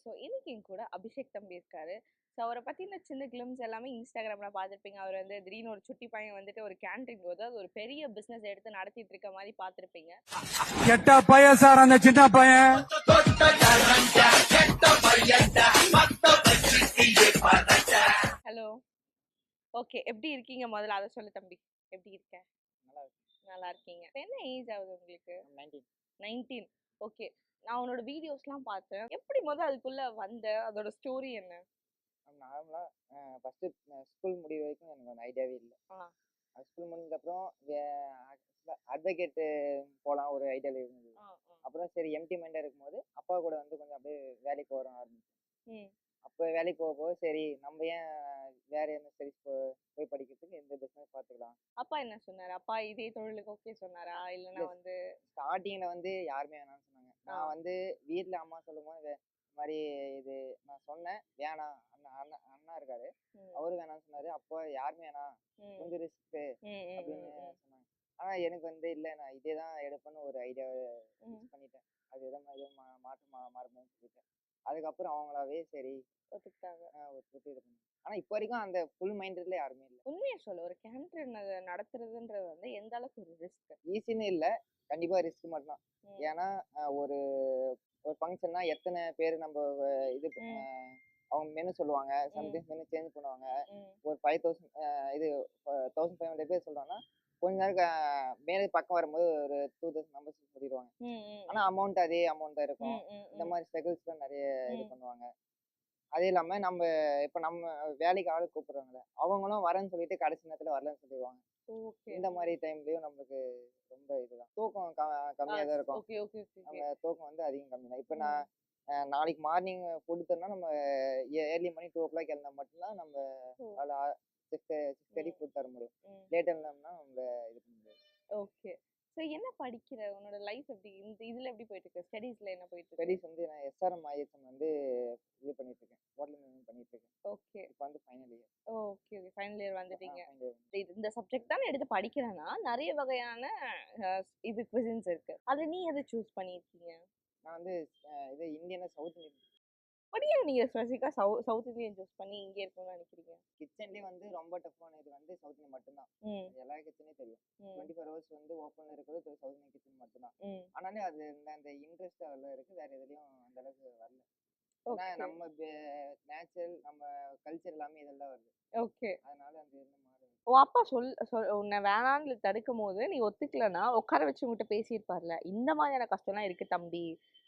So இன்னைக்கு என் கூட அபிஷேக் தம்பி இருக்காரு. ஸோ அவரை பத்தின சின்ன கிளிம்ஸ் எல்லாமே இன்ஸ்டாகிராம்ல பார்த்துருப்பீங்க. அவர் வந்து திடீர்னு ஒரு சுட்டி பையன் வந்துட்டு ஒரு கேண்டீன் போது அது ஒரு பெரிய பிசினஸ் எடுத்து நடத்திட்டு இருக்க மாதிரி பார்த்துருப்பீங்க. கெட்ட பையன் சார் அந்த சின்ன பையன். ஹலோ, ஓகே, எப்படி இருக்கீங்க? முதல்ல அதை சொல்லு தம்பி. எப்படி இருக்க? நல்லா இருக்கீங்க. என்ன ஏஜ் ஆகுது உங்களுக்கு? 19. ஓகே. நான் உன்னோட வீடியோஸ்லாம் பார்த்தேன். எப்படி அதுக்குள்ள வந்த அதோட ஸ்டோரி என்ன? நார்மலா ஃபர்ஸ்ட் ஸ்கூல் முடிவு வரைக்கும் எனக்கு ஒரு ஐடியாவே இல்லை. ஸ்கூல் முடிஞ்சதுக்கப்புறம் அட்வொகேட் போகலாம் ஒரு ஐடியாவில் இருந்தது. அப்புறம் சரி எம்டி மைண்டாக இருக்கும்போது அப்பா கூட வந்து கொஞ்சம் அப்படியே வேலைக்கு வர ஆரம்பிச்சேன். அப்போ வேலைக்கு போக சரி நம்ம ஏன் வேற என்ன சரி போய் படிக்கிறதுக்கு இந்த பிஸ்னஸ் பார்த்துக்கலாம். அப்பா என்ன சொன்னாரு? அப்பா இதே தொழிலுக்கு ஓகே சொன்னாரா? இல்லைன்னா வந்து ஸ்டார்டிங்ல வந்து யாருமே வேணாம்னு சொன்னாங்க. நான் வந்து வீட்டுல அம்மா சொல்லும் போது இந்த மாதிரி இது நான் சொன்னேன் வேணாம். அண்ணா இருக்காரு, அவரு வேணாம்னு சொன்னாரு. அப்போ யாருமே வேணாம், கொஞ்சம் ரிஸ்க் அப்படின்னு சொன்னாங்க. ஆனா எனக்கு வந்து இல்லை, நான் இதே தான் எடுப்பேன்னு ஒரு ஐடியாவை பண்ணிட்டேன். அது எதை மாதிரி மாறுமோன்னு சொல்லிட்டேன். அதுக்கப்புறம் அவங்களாவே சரி ஒத்துக்கிட்டாங்க. ஒத்துக்கிட்டு இது பண்ணாங்க. ஆனா இப்போ வரைக்கும் அந்த ஃபுல் மைண்டட்ல யாருமே இல்லை. உண்மையை சொல்ல, ஒரு கேண்டீன் நடத்துறதுன்றது வந்து எந்த அளவுக்கு ஒரு ரிஸ்க்? ஈஸின்னு இல்லை, கண்டிப்பா ரிஸ்க் மட்டும்தான். ஏன்னா ஒரு ஒரு ஃபங்க்ஷன்னா எத்தனை பேர் நம்ம இது அவங்க மெனு சொல்லுவாங்க, சம்டைம்ஸ் மெனு சேஞ்ச் பண்ணுவாங்க. ஒரு 5000 இது 1500 பேர் சொல்றாங்கன்னா கொஞ்ச நேரம் மேலே பக்கம் வரும்போது ஒரு 2000 மெம்பர்ஸ் சொல்லிடுவாங்க. ஆனா அமௌண்ட் அதே அமௌண்ட் தான் இருக்கும். இந்த மாதிரி ஸ்ட்ரகிள்ஸ்லாம் நிறைய இது பண்ணுவாங்க. அதே இல்லாம நம்ம இப்ப நம்ம வேலைக்கு ஆளு கூப்பிடுறாங்களே அவங்களும் வரேன்னு சொல்லிட்டு கடைசி நேரத்துல வரலன்னு சொல்லிடுவாங்க. இந்த மாதிரி டைம்லயும் நம்மளுக்கு ரொம்ப இதுதான் தூக்கம் கம்மியா தான் இருக்கும். நம்ம தூக்கம் வந்து அதிகம் கம்மி தான். இப்ப நான் நாளைக்கு மார்னிங் ஃபுட் தரணும், நம்ம ஏர்லி மார்னிங் 2 o'clock எழுந்தா மட்டும்தான் நம்ம 6:30 ஃபுட் தர முடியும். லேட் எழுந்தோம்னா நம்ம இது பண்ண முடியாது. ஓகே. ஸோ என்ன படிக்கிற? உன்னோட லைஃப் எப்படி இந்த இதுல எப்படி போயிட்டு இருக்கு? ஸ்டடீஸ்ல என்ன போயிட்டு இருக்கு? ஸ்டடீஸ் வந்து நான் எஸ்ஆர்எம் ஐஎஸ்எம் வந்து இது பண்ணிட்டு இருக்கேன், ஹோட்டல் மேனேஜ்மெண்ட் பண்ணிட்டு இருக்கேன். ஓகே. இப்போ வந்து final year. Okay okay, final year வந்துட்டீங்க. இந்த சப்ஜெக்ட் தான் எடுத்து படிக்கிறேன்னா நிறைய வகையான இது குவிசின்ஸ் இருக்கு. அதுல நீ எதை சூஸ் பண்ணியிருக்கீங்க? நான் வந்து இது இந்தியன் சவுத் இந்தியன். அப்படியே நீங்க ஸ்பெசிஃபிக்கா சவுத் இந்தியன் சூஸ் பண்ணி இங்க இருக்கணும்னு நினைக்கிறீங்க? கிச்சன்லயே வந்து ரொம்ப டஃப்பான இது வந்து சவுத் இந்தியன் மட்டும்தான். எல்லா கிச்சனையும் தெரியும். 24 hours வந்து ஓப்பன்ல இருக்கிறது சவுத் இந்தியன் கிச்சன் மட்டும்தான். ஆனாலே அது அந்த இன்ட்ரெஸ்ட் அதுல இருக்கு, வேற எதுலயும் அந்த அளவுக்கு வரல. ஏன்னா நம்ம நேச்சுரல் நம்ம கல்ச்சர் எல்லாமே இதெல்லாம் வருது. ஓகே. அதனால அந்த இது மாறுது. உன் அப்பா உன்னை வேணான்னு தடுக்கும் போது நீ ஒத்துக்கலன்னா உட்கார வச்சு உங்ககிட்ட பேசியிருப்பார்ல, இந்த மாதிரியான கஷ்டம்லாம் இருக்கு தம்பி,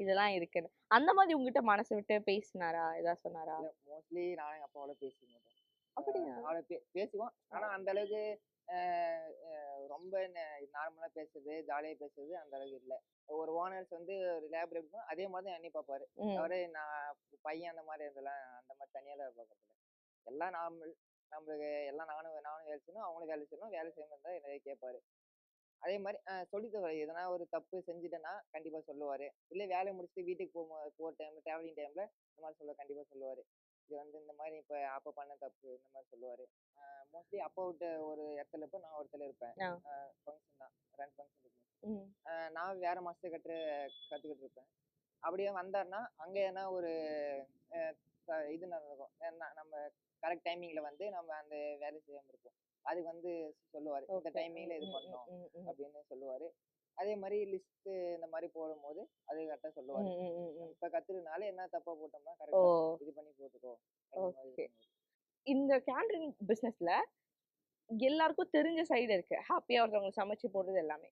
இதெல்லாம் இருக்குன்னு. அந்த மாதிரி உங்ககிட்ட மனசு விட்டு பேசினாரா? ஏதாவது சொன்னாரா? மோஸ்ட்லி நானும் எங்க அப்பாவோட பேசிக்க மாட்டேன். அப்படியா? பேசுவோம். ஆனா அந்த அளவுக்கு ரொம்ப நார்மலா பேசுறது ஜாலியா பேசுறது அந்த அளவுக்கு இல்ல. ஒரு ஓனர்ஸ் வந்து ஒரு லேப்ல இருக்கும் அதே மாதிரி தான் எண்ணி பார்ப்பாரு. அவரே நான் பையன் அந்த மாதிரி இருந்தெல்லாம் அந்த மாதிரி தனியாலாம் பார்க்கறதில்ல. எல்லாம் நார்மல். நம்மளுக்கு எல்லாம் நானும் வேலை செய்யணும், அவங்களும் வேலை செய்யணும், வேலை செய்யணும் தான் நிறைய கேட்பாரு. அதே மாதிரி சொல்லி தருவாரு. எதனா ஒரு தப்பு செஞ்சுட்டேன்னா கண்டிப்பா சொல்லுவாரு. இல்ல வேலையை முடிச்சுட்டு வீட்டுக்கு போற டைம்ல டிராவலிங் டைம்ல இந்த மாதிரி கண்டிப்பா சொல்லுவாரு. இது வந்து இந்த மாதிரி இப்ப அப்ப பண்ண தப்பு இந்த மாதிரி சொல்லுவாரு. மோஸ்ட்லி அப்பா விட்ட ஒரு இடத்துல இருப்பேன், நான் ஒரு இடத்துல இருப்பேன். ஃபங்க்ஷன் தான் 2 ஃபங்க்ஷன் இருக்கு. நான் வேற மாஸ்டர் கத்துக்கிட்டு இருப்பேன். அப்படியே வந்தாருன்னா அங்க என்ன ஒரு இது நடக்கும். நம்ம கரெக்ட் டைமிங்ல வந்து நம்ம அந்த வேலை செய்யாம இருப்போம். அது வந்து சொல்லுவாரு, இந்த டைமிங்ல இது பண்ணோம் அப்படின்னு சொல்லுவாரு. அதே மாதிரி லிஸ்ட் இந்த மாதிரி போடும்போது அது கரெக்டா சொல்லுவாரு. இப்ப கத்துறதுனால என்ன தப்பா போட்டோம்னா கரெக்டா இது பண்ணி போட்டுக்கோ. இந்த கேண்டரிங் பிசினஸ்ல எல்லாருக்கும் தெரிஞ்ச சைடு இருக்கு, ஹாப்பியா ஒருத்தவங்க சமைச்சு போடுறது எல்லாமே.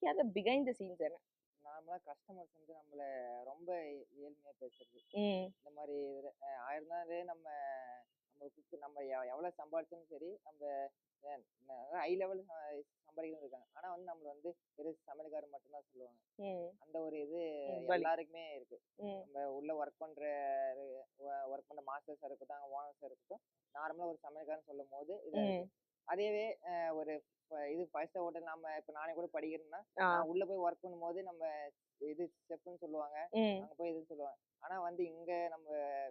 அது பிஹைண்ட் தி சீன்ஸ் என்ன? நார்மலா கஸ்டமர்ஸ் வந்து நம்மள ரொம்ப ஏழ்மையா பேசுறது. இந்த மாதிரி 1000 தான் நம்ம நம்ம எவ்வளவு சம்பாதிச்சாலும் சரி நம்ம ஹை லெவல் சம்பாதிக்கணும் இருக்காங்க. ஆனா வந்து நம்மள வந்து வெறும் சமையல்காரர் மட்டும்தான் சொல்லுவாங்க. அந்த ஒரு இது எல்லாருக்குமே இருக்கு. நம்ம உள்ள ஒர்க் பண்ற மாஸ்டர்ஸா இருக்கட்டும், ஓனர்ஸா இருக்கட்டும், நார்மலா ஒரு சமையல்காரன் சொல்லும் போது இது அதேவே ஒரு இது 5 ஸ்டார் ஹோட்டல் நம்ம இப்ப நானே கூட படிக்கிறேன்னா உள்ள போய் ஒர்க் பண்ணும்போது நம்ம இது செஃப்னு சொல்லுவாங்க, அங்க போய் இதுன்னு சொல்லுவாங்க. ஆனா வந்து இங்க நம்ம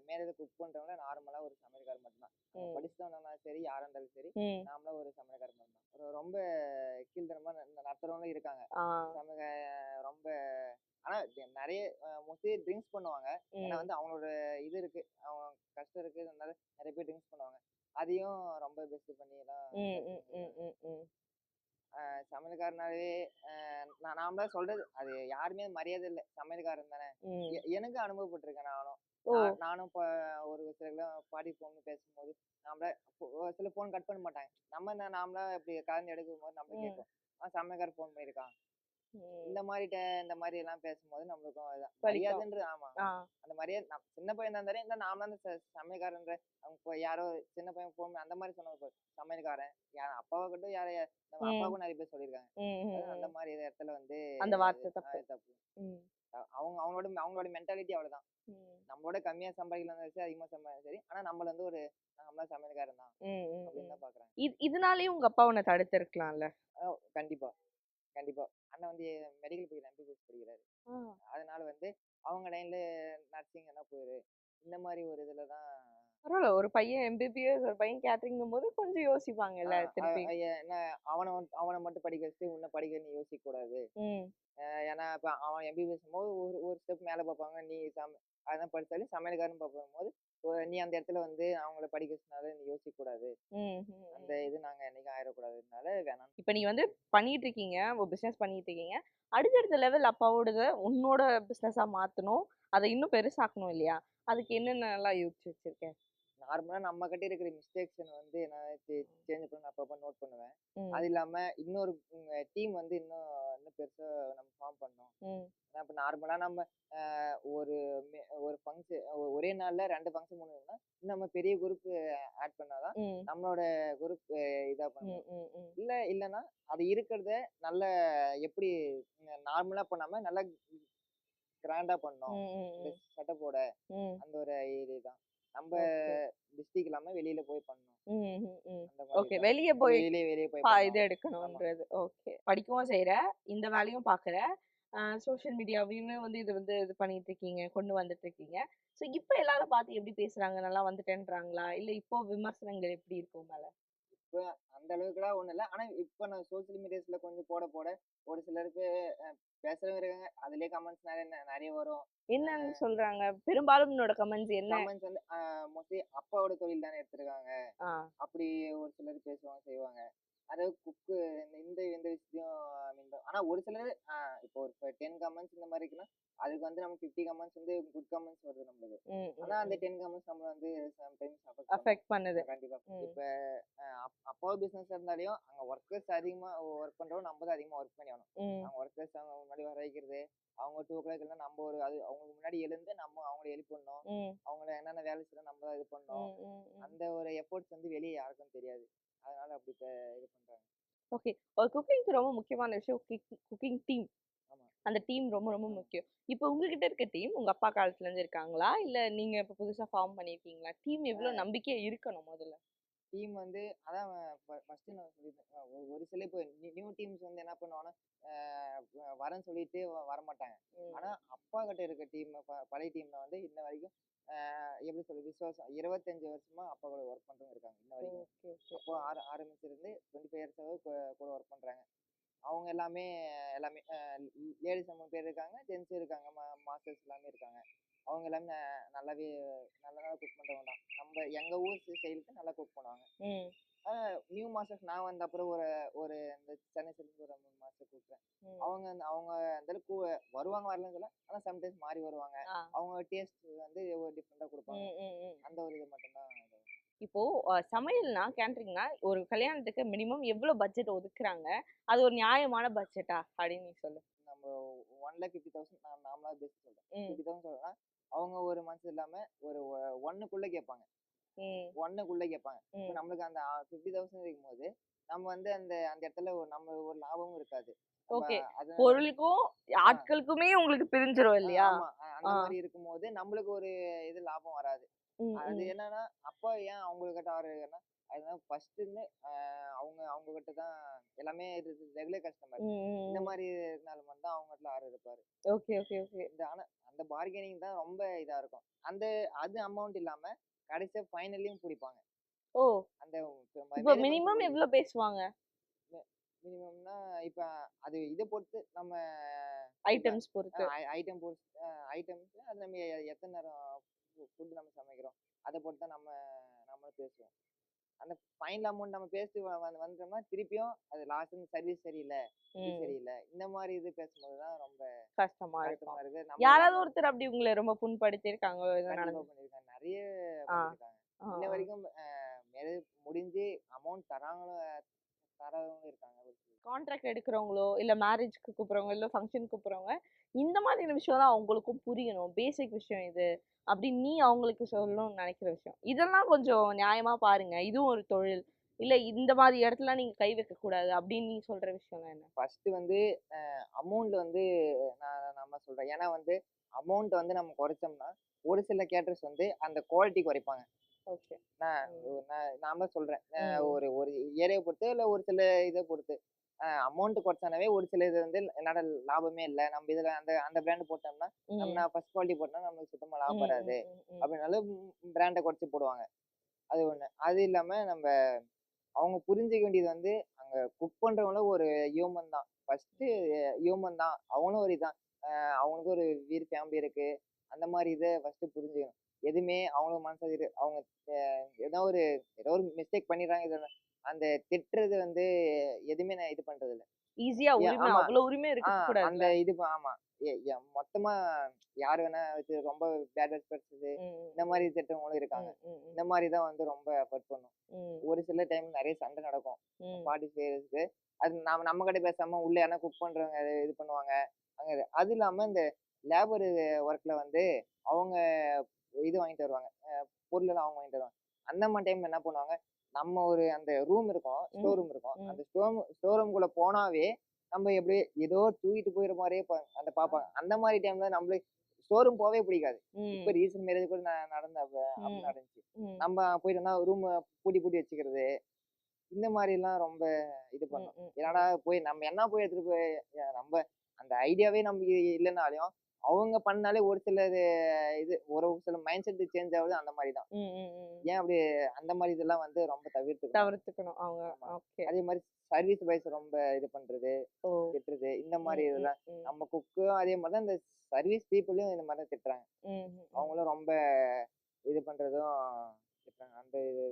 மேல குக் பண்றவங்க நார்மலா ஒரு சமையல்காரர் மட்டும்தான். படிச்சுட்டு வந்தோம்னா சரி, யாரா இருந்தாலும் சரி, நார்மலா ஒரு சமையல்காரர் மட்டும்தான். ரொம்ப கீழ்த்தனமா நடத்துறவங்களும் இருக்காங்க. ரொம்ப ஆனா நிறைய மோஸ்ட்லி ட்ரிங்க்ஸ் பண்ணுவாங்க. ஏன்னா ம். வந்து அவங்களோட இது இருக்கு, அவங்க கஷ்டம் இருக்கு, அதனால நிறைய பேர் ட்ரிங்க்ஸ் பண்ணுவாங்க. அதையும் ரொம்ப பெஸ்ட் பண்ணி எல்லாம் ம். ம். பண்ணிருக்காங்க. ம். ம். ம். சமையல்காரனாவே நாமளா சொல்றது அது யாருமே மரியாதை இல்லை, சமையல்காரன் தானே. ம். எனக்கு அனுபவப்பட்டிருக்கேன் நானும். ஓ! நானும் இப்போ ஒரு சில பாடி ஃபோன் பேசும்போது நாமளே ஒரு சில ஃபோன் கட் பண்ண மாட்டாங்க. நாமளா இப்படி கலந்து எடுக்கும்போது நம்மளும் ம். கேட்கும், சமையல்காரர் ஃபோன் பண்ணியிருக்கான். ம். இந்த மாதிரி எல்லாம் பேசும்போது நம்மளுக்கும் அதுதான் பறிக்கும். மரியாதைன்றது. ஆமா, ஆ. அந்த மரியாதை சின்ன பையன் தான் இருந்தா நாம தான் சமையல்காரன்ற. அவங்க இப்போ யாரோ சின்ன பையன் ஃபோன் அந்த மாதிரி சொன்ன சமையல்காரன் யார் அப்பாவை கிட்ட நம்ம ம். அப்பாவுக்கும் நிறைய பேர் சொல்லியிருக்காங்க. ம். ம். அந்த ம். மாதிரி இடத்துல வந்து அந்த வார்த்தை தப்பு. தப்பு. ம். அவங்களோட மென்டாலிட்டி அவ்வளவுதான். ம். நம்மளோட கம்மியா சம்பாதிக்கலாம் சரி, அதிகமா சம்பாதிக்கலாம் சரி, ஆனா நம்மள வந்து நம்மளா சமையல்காரன் தான் ம். ம். அப்படின்னு ம். தான் பாக்குறாங்க. இதனாலயும் உங்க அப்பா உன்னை தடுத்திருக்கலாம்ல. கண்டிப்பா, கண்டிப்பா. அண்ணன் வந்து மெடிக்கல் படிக்கிற MBBS படிக்கிறாரு. ஆ. அதனால வந்து அவங்க லைன்ல நர்சிங் எல்லாம் போயிரு, இந்த மாதிரி ஒரு இதுலதான். பரவால்ல. ஒரு பையன் எம்பிபிஎஸ், ஒரு பையன் கேட்டரிங்கும்போது கொஞ்சம் யோசிப்பாங்கல்ல திருப்பி. என்ன அவனை மட்டும் படிக்க வச்சுட்டு உன்னை படிக்க நீ யோசிக்க கூடாது. ம். ஏன்னா இப்ப அவன் MBBS போது ஒரு ஒரு ஸ்டெப் மேல பார்ப்பாங்க. நீ அதான் படிச்சாலும் சமையல்காரன் பார்க்கும்போது நீ அந்த இடத்துல வந்து அவங்கள படிக்க வச்சனால நீ யோசிக்க கூடாது. ம். ம். அந்த இது நாங்க என்னைக்கும் ஆயிடக்கூடாதுனால வேணாம். இப்ப நீ வந்து பண்ணிட்டு இருக்கீங்க, ஒரு பிசினஸ் பண்ணிட்டு இருக்கீங்க. அடுத்தடுத்த லெவல் அப்பாவோடத உன்னோட பிசினஸா மாத்தணும். அத இன்னும் பெருசாக்கணும் இல்லையா? அதுக்கு என்னென்னலாம் யோசிச்சு வச்சிருக்க? நார்மலா நம்ம கிட்ட இருக்கிற மிஸ்டேக்ஸ் வந்து நான் சேஞ்ச் பண்ண அப்பப்ப நோட் பண்ணுவேன். ம். அது இல்லாம இன்னொரு டீம் வந்து இன்னும் இன்னும் பெருசா நம்ம ஃபார்ம் பண்ணோம். ம். ஏன்னா இப்ப நார்மலா நம்ம ஒரு ஒரு ஃபங்க்ஷன் ஒரே நாள்ல 2 ஃபங்க்ஷன் பண்ணுவோம்னா நம்ம பெரிய குரூப் ஆட் பண்ணாதான் ம். நம்மளோட குரூப் இதா பண்ண ம். முடியும். ம். ம். இல்லைன்னா அது இருக்கிறத நல்ல எப்படி நார்மலா பண்ணாம நல்லா கிராண்டா பண்ணோம். ம். இந்த ம். செட்டப்போட ம். அந்த ஒரு இதுதான். நம்ம ஓகே. டிஸ்ட்ரிக்ட் இல்லாம வெளியில போய் பண்ணோம். ம். ம். ம். அந்த மாதிரி ஓகே. தான். வெளிய போய் வெளியிலே வெளியே போய் இது பண்ணோம். ஆமா. எடுக்கணும்ன்றது. ஓகே. படிக்கவும் செய்ற, இந்த வேலையும் பார்க்குற, சோசியல் மீடியாவையுமே வந்து இது பண்ணிட்டு இருக்கீங்க, கொண்டு வந்துட்டு இருக்கீங்க. ஸோ இப்ப எல்லாரும் பார்த்து எப்படி பேசுறாங்க? நல்லா வந்துட்டேன்றாங்களா? இல்ல இப்போ விமர்சனங்கள் எப்படி இருக்கு உன் மேல? இப்ப அந்த அளவுக்குலாம் ஒண்ணும் இல்ல. ஆனா இப்ப நான் சோசியல் மீடியாஸ்ல கொஞ்சம் போட போட ஒரு சிலருக்கு பேசுறவங்க இருக்காங்க. அதிலேயே கமெண்ட்ஸ் நெறைய வரும். என்னன்னு சொல்றாங்க? பெரும்பாலும் உன்னோட கமெண்ட்ஸ் என்ன? கமெண்ட்ஸ் வந்து மோஸ்ட்லி அப்பாவோட தொழில் தானே எடுத்திருக்காங்க. ஆ. அப்படி ஒரு சிலர் பேசுவாங்க, செய்வாங்க. அதாவது குக்கு இந்த இந்த விஷயம் ஆனா ஒரு சிலர் இப்போ ஒரு 10 கமெண்ட்ஸ் இந்த மாதிரி இருக்குன்னா, அதுக்கு வந்து நமக்கு 50 கமெண்ட்ஸ் வந்து குட் கமெண்ட்ஸ் வருது நம்மளுக்கு. ம். ஆனா ம். அந்த ம். 10 கமெண்ட்ஸ் நம்மள வந்து சம்டைம்ஸ் அஃபெக்ட் பண்ணும். அஃபெக்ட் பண்ணுது. கண்டிப்பா. ம். இப்ப அப்பாவும் பிசினஸ் இருந்தாலையும் அங்க ஒர்க்கர்ஸ் அதிகமா ஒர்க் பண்றோம், நம்ம தான் அதிகமா ஒர்க் பண்ணி ஆகணும். ம். அவங்க ஒர்க்கர்ஸ் அவங்க முன்னாடி வர வைக்கிறது, அவங்க 2 o'clock இல்லைன்னா நம்ம அவங்களுக்கு முன்னாடி எழுந்து நம்ம அவங்கள எழுப்பணும். ம். அவங்கள என்னென்ன வேலை செய்யணும் நம்ம தான் இது பண்ணணும். ம். ம். ம். அந்த ஒரு எஃபோர்ட்ஸ் வந்து வெளியே யாருக்கும் தெரியாது. அதனால அப்படி இது பண்றாங்க. ஓகே. ஒரு குக்கிங்க்கு ரொம்ப முக்கியமான விஷயம் குக்கிங் டீம். ஆமா. அந்த டீம் ரொம்ப ரொம்ப ஆமா. முக்கியம். இப்போ உங்ககிட்ட இருக்க டீம் உங்க அப்பா காலத்துல இருந்து இருக்காங்களா? இல்ல நீங்க இப்ப புதுசா ஃபார்ம் பண்ணியிருக்கீங்களா? டீம் எவ்ளோ நம்பிக்கையா இருக்கணும் முதல்ல? டீம் வந்து அதான் ஃபர்ஸ்ட் நான் சொல்லியிருந்தேன். ஒரு சில இப்போ நியூ டீம்ஸ் வந்து என்ன பண்ணுவாங்கன்னா, வரேன்னு சொல்லிட்டு வரமாட்டாங்க. ம். ஆனா அப்பா கிட்ட இருக்க டீம் பழைய டீம்ல வந்து இன்ன வரைக்கும் எப்படி சொல்றது, விசுவாசம் 25 வருஷமா அப்பா கூட ஒர்க் பண்றவங்க இருக்காங்க இன்ன வரைக்கும். Okay, okay. அப்போ ஆரம்பிச்சிருந்து 25 இயர்ஸாவே கூட ஒர்க் பண்றாங்க. அவங்க எல்லாமே எல்லாமே லேடிஸ் 3 பேர் இருக்காங்க, ஜென்ஸ் இருக்காங்க, மாஸ்டர்ஸ் எல்லாமே இருக்காங்க. அவங்க எல்லாமே நல்லாவே நல்லா குக் பண்றவங்க தான். நம்ம எங்க ஊர் ஸ்டைலுக்கு நல்லா குக் பண்ணுவாங்க. ம். நியூ மாஸ்டர்ஸ் நான் வந்த அப்புறம் ஒரு ஒரு இந்த சென்னை சில்க்ஸ் ஒரு 3 மாஸ்டர் கூப்பிட்டேன். ம். அவங்க அந்த அளவுக்கு வருவாங்க வரலன்னு சொல்ல, ஆனா சம்டைம்ஸ் மாறி வருவாங்க. ஆ. அவங்க டேஸ்ட் வந்து ஒரு டிஃப்ரெண்டா கொடுப்பாங்க. ம். ம். ம். அந்த ஒரு இது மட்டும்தான் இப்போ சமையல்னா, கேட்டரிங்னா ஒரு கல்யாணத்துக்கு மினிமம் எவ்ளோ பட்ஜெட் ஒதுக்குறாங்க? அது ஒரு நியாயமான பட்ஜெட்டா? அப்படின்னு நீ சொல்லு. நம்ம 1,50,000 நான் நார்மலா பேசிக் சொல்றேன். ம். 50,000 சொல்றேன்னா, அவங்க ஒரு மந்த்ஸ் இல்லாம ஒரு 1க்குள்ள கேட்பாங்க. ம். 1க்குள்ள கேட்பாங்க. இப்ப ம். நம்மளுக்கு அந்த 50,000 இருக்கும்போது, நம்ம வந்து அந்த அந்த இடத்துல நம்ம ஒரு லாபமும் இருக்காது. நம்ம ஓகே. அது பொருளுக்கும், ஆ ஆட்களுக்குமே உங்களுக்கு பிரிஞ்சிரும் இல்லையா? ஆமா. அந்த ஆ. மாரி இருக்கும்போது நம்மளுக்கு ஒரு இது லாபம் வராது. ம். அது ம். என்னன்னா, அப்பா ஏன் அவங்ககிட்ட ஆர்டர் எடுக்கிறேன்னா, அதுதான் ஃபர்ஸ்ட்டுன்னு அவங்க கிட்ட தான் எல்லாமே ரெகுலர் கஸ்டமர். ம். இந்த ம். ம். மாரி இருக்கனால மட்டும் தான் அவங்ககிட்ட ஆர்டர் எடுப்பாரு. Okay, okay, okay. ஆனா அந்த பார்கெனிங் தான் ரொம்ப இதா இருக்கும். அது அமௌண்ட் இல்லாம கடைசியா ஃபைனல்லயும் புடிப்பாங்க. ஓ! அந்த இப்போ மேஜர் ஃபங்க்ஷன் மினிமம் முடியுது. எவ்ளோ பேசுவாங்க? மினிமம்னா இப்ப அது இதை பொறுத்து நம்ம ஐட்டம்ஸ் பொறுத்து. ஐட்டம் பொறுத்து ஐட்டம்ஸ் அது நம்ம எத்தனை நேரம் ஃபுட் நம்ம சமைக்கிறோம் அதை பொறுத்து தான் நம்ம பேசுவோம். அந்த ஃபைனல் அமௌண்ட் நம்ம பேசி வந்தோம்னா திருப்பியும் அது லாஸ்ட் சர்வீஸ் சரியில்லை, இது சரியில்லை, இந்த மாதிரி இது பேசும்போது தான் ரொம்ப கஷ்டமா கஷ்டமா இருக்கும். இருக்கு. யாராவது ஒருத்தர் அப்படி உங்களை ரொம்ப புண்படுத்தியிருக்காங்க பண்ணிருக்காங்க, நிறைய பண்ணிருக்காங்க. இன்ன வரைக்கும் மேரேஜ் முடிஞ்சு அமௌண்ட் தரவங்க இருக்காங்க. கான்ட்ராக்ட் எடுக்கிறவங்களோ இல்ல மேரேஜ்க்கு கூப்பிடுறவங்க இல்ல ஃபங்க்ஷனுக்கு கூப்பிடுறவங்க இந்த மாதிரியான விஷயம் தான் அவங்களுக்கும் புரியணும். பேசிக் விஷயம் இது அப்படின்னு நீ அவங்களுக்கு சொல்லணும்னு நினைக்கிற விஷயம் இதெல்லாம் கொஞ்சம் நியாயமா பாருங்க. இதுவும் ஒரு தொழில் இல்ல, இந்த மாதிரி இடத்துல நீங்க கை வைக்க கூடாது அப்படின்னு நீ சொல்ற விஷயம் என்ன? ஃபர்ஸ்ட் வந்து அமௌண்ட் வந்து நம்ம சொல்றேன். ஏன்னா வந்து அமௌண்ட் வந்து நம்ம குறைச்சோம்னா ஒரு சில கேட்டர்ஸ் வந்து அந்த குவாலிட்டி குறைப்பாங்க. ஓகே, நாம சொல்றேன் ஒரு ஒரு ஏரியாவை பொறுத்து இல்ல ஒரு சில இதை பொறுத்து அமௌண்ட் குறைச்சானவே ஒரு சில இது வந்து என்னோட லாபமே இல்லை, நம்ம இதுல அந்த அந்த பிராண்ட் போட்டோம்னா நம்ம ஃபர்ஸ்ட் குவாலிட்டி போட்டோம்னா நமக்கு சுத்தமா லாபம் வராது அப்படின்னாலும் பிராண்டை குறைச்சி போடுவாங்க. அது ஒண்ணு. அது இல்லாம நம்ம அவங்க புரிஞ்சுக்க வேண்டியது வந்து அங்க குக் பண்றவங்களும் ஒரு ஹியூமன் தான். ஃபர்ஸ்ட் ஹியூமன் தான், அவனும் ஒரு இதான், அவனுக்கு ஒரு வீடு ஃபேமிலி இருக்கு. அந்த மாதிரி இதை ஃபர்ஸ்ட் புரிஞ்சுக்கணும். எதுவுமே அவங்களுக்கு மனசு அவங்க ஏதோ ஒரு மிஸ்டேக் பண்ணிடுறாங்க, அந்த திட்டுறது வந்து எதுவுமே நான் இது பண்றது இல்லை. ஈஸியா உரிமை அவ்வளவு உரிமை இருக்கு கூடாது அந்த இது ஆமா மொத்தமா யாரு வேணா வச்சு ரொம்ப பேட் பேசுறது இந்த மாதிரி திட்டவங்களும் இருக்காங்க. இந்த மாதிரி தான் வந்து ரொம்ப அஃபெக்ட் பண்ணும். ஒரு சில டைம் நிறைய சண்டை நடக்கும் பாட்டி செய்யறதுக்கு. அது நம்ம கிட்ட பேசாம உள்ள யாரா குக் பண்றவங்க இது பண்ணுவாங்க அங்க. அது இல்லாம இந்த லேபர் ஒர்க்ல வந்து அவங்க இது வாங்கிட்டு வருவாங்க, பொருள் எல்லாம் அவங்க வாங்கிட்டு வருவாங்க. அந்த மாதிரி டைம் என்ன பண்ணுவாங்க, நம்ம ஒரு அந்த ரூம் இருக்கும், ஸ்டோர் ரூம் இருக்கும், அந்த ஸ்டோர் ரூம்குள்ள போனாவே நம்ம எப்படி ஏதோ தூக்கிட்டு போயிடுற மாதிரியே அந்த பாப்பாங்க. அந்த மாதிரி டைம்ல நம்மளுக்கு ஸ்டோர் ரூம் போவே பிடிக்காது. இப்ப ரீசன்ட் மேரேஜ் கூட நடந்துச்சு. நம்ம போயிட்டோம்னா ரூம் பூட்டி வச்சுக்கிறது, இந்த மாதிரி எல்லாம் ரொம்ப இது பண்ணும். ஏன்னா போய் நம்ம என்ன போய் எடுத்துட்டு போய் நம்ம அந்த ஐடியாவே நமக்கு இல்லைனாலையும் அவங்க பண்ணாலே ஒரு சில இது ஒரு சில மைண்ட் செட் சேஞ்ச் ஆகுது. அந்த மாதிரி தான். ஏன் அப்படி அந்த மாதிரி இதெல்லாம் வந்து ரொம்ப தவிர்த்துக்கணும் அவங்க. அதே மாதிரி சர்வீஸ் வைஸ் ரொம்ப இது பண்றது, திட்டுறது, இந்த மாதிரி இதெல்லாம் நம்ம குக்கும் அதே மாதிரி தான் இந்த சர்வீஸ் பீப்புளையும் இந்த மாதிரி தான் திட்டுறாங்க. அவங்களும் ரொம்ப இது பண்றதும் திட்டுறாங்க. அந்த இது